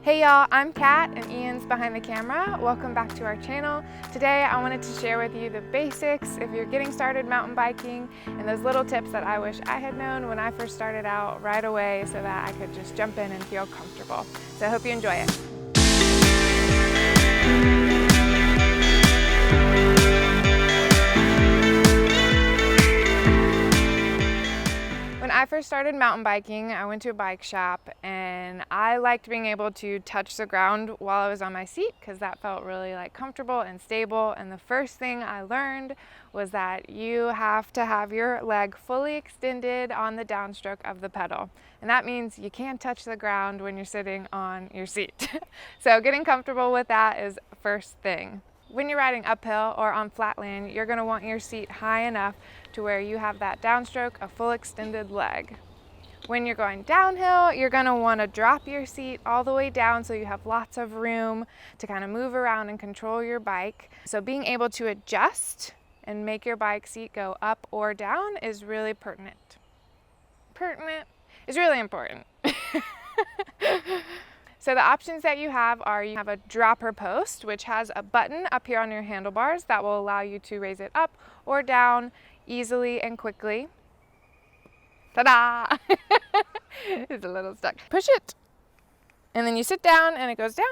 Hey y'all, I'm Kat and Ian's behind the camera. Welcome back to our channel. Today I wanted to share with you the basics if you're getting started mountain biking and those little tips that I wish I had known when I first started out right away so that I could just jump in and feel comfortable. So I hope you enjoy it. When I first started mountain biking, I went to a bike shop and I liked being able to touch the ground while I was on my seat because that felt really comfortable and stable. And the first thing I learned was that you have to have your leg fully extended on the downstroke of the pedal. And that means you can't touch the ground when you're sitting on your seat. So getting comfortable with that is first thing. When you're riding uphill or on flat land, you're going to want your seat high enough to where you have that downstroke, a full extended leg. When you're going downhill, you're going to want to drop your seat all the way down so you have lots of room to kind of move around and control your bike. So being able to adjust and make your bike seat go up or down is really pertinent. Pertinent is really important. So the options that you have are you have a dropper post, which has a button up here on your handlebars that will allow you to raise it up or down easily and quickly. Ta-da! It's a little stuck. Push it, and then you sit down and it goes down.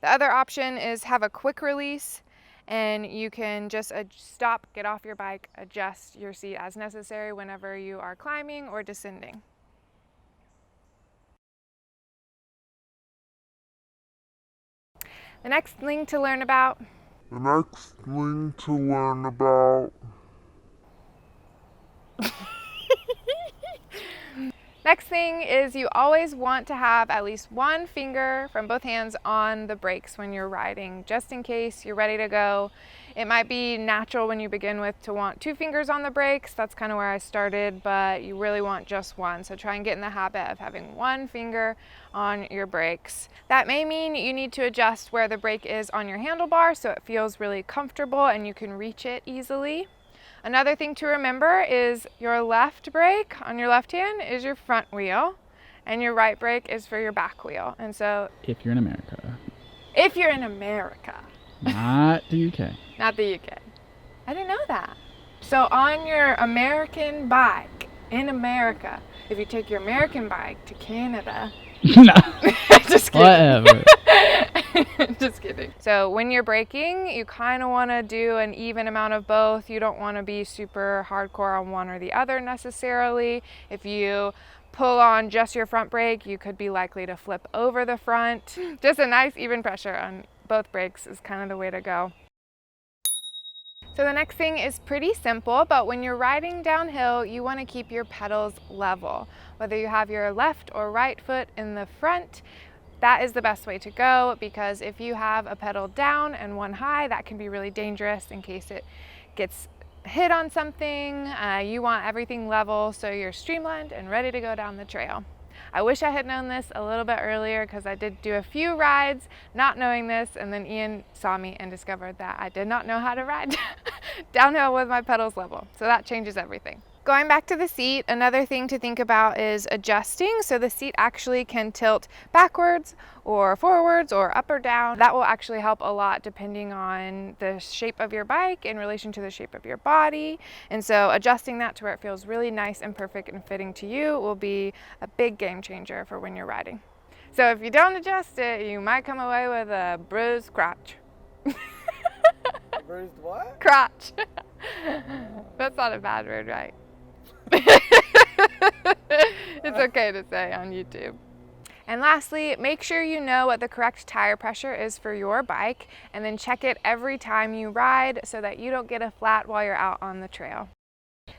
The other option is have a quick release, and you can just stop, get off your bike, adjust your seat as necessary whenever you are climbing or descending. The next thing to learn about Next thing is you always want to have at least one finger from both hands on the brakes when you're riding, just in case you're ready to go. It might be natural when you begin with to want two fingers on the brakes. That's kind of where I started, but you really want just one. So try and get in the habit of having one finger on your brakes. That may mean you need to adjust where the brake is on your handlebar so it feels really comfortable and you can reach it easily. Another thing to remember is your left brake on your left hand is your front wheel and your right brake is for your back wheel. And so if you're in America. If you're in America. Not the UK. Not the UK. I didn't know that. So on your American bike in America, if you take your American bike to Canada. No. Just kidding. Whatever. Just kidding. So when you're braking, you kind of want to do an even amount of both. You don't want to be super hardcore on one or the other necessarily. If you pull on just your front brake, you could be likely to flip over the front. Just a nice even pressure on both brakes is kind of the way to go. So the next thing is pretty simple, but when you're riding downhill, you want to keep your pedals level. Whether you have your left or right foot in the front, that is the best way to go, because if you have a pedal down and one high, that can be really dangerous in case it gets hit on something. You want everything level so you're streamlined and ready to go down the trail. I wish I had known this a little bit earlier because I did do a few rides not knowing this, and then Ian saw me and discovered that I did not know how to ride downhill with my pedals level. So that changes everything. Going back to the seat, another thing to think about is adjusting. So the seat actually can tilt backwards or forwards or up or down. That will actually help a lot depending on the shape of your bike in relation to the shape of your body. And so adjusting that to where it feels really nice and perfect and fitting to you will be a big game changer for when you're riding. So if you don't adjust it, you might come away with a bruised crotch. Bruised what? Crotch. That's not a bad word, right? It's okay to say on YouTube. And lastly, make sure you know what the correct tire pressure is for your bike, and then check it every time you ride so that you don't get a flat while you're out on the trail.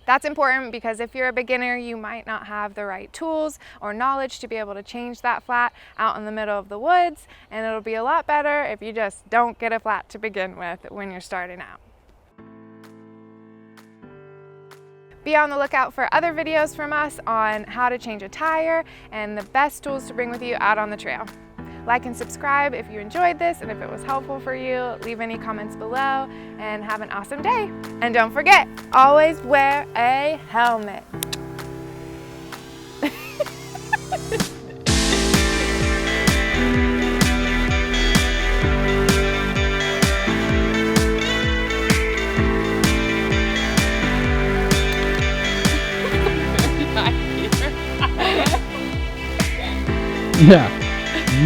That's important because if you're a beginner, you might not have the right tools or knowledge to be able to change that flat out in the middle of the woods, and it'll be a lot better if you just don't get a flat to begin with when you're starting out. Be on the lookout for other videos from us on how to change a tire and the best tools to bring with you out on the trail. Like and subscribe if you enjoyed this and if it was helpful for you. Leave any comments below and have an awesome day. And don't forget, always wear a helmet. Yeah.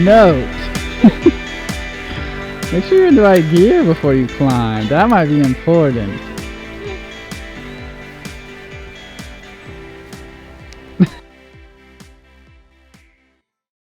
Note. Make sure you're in the right gear before you climb. That might be important.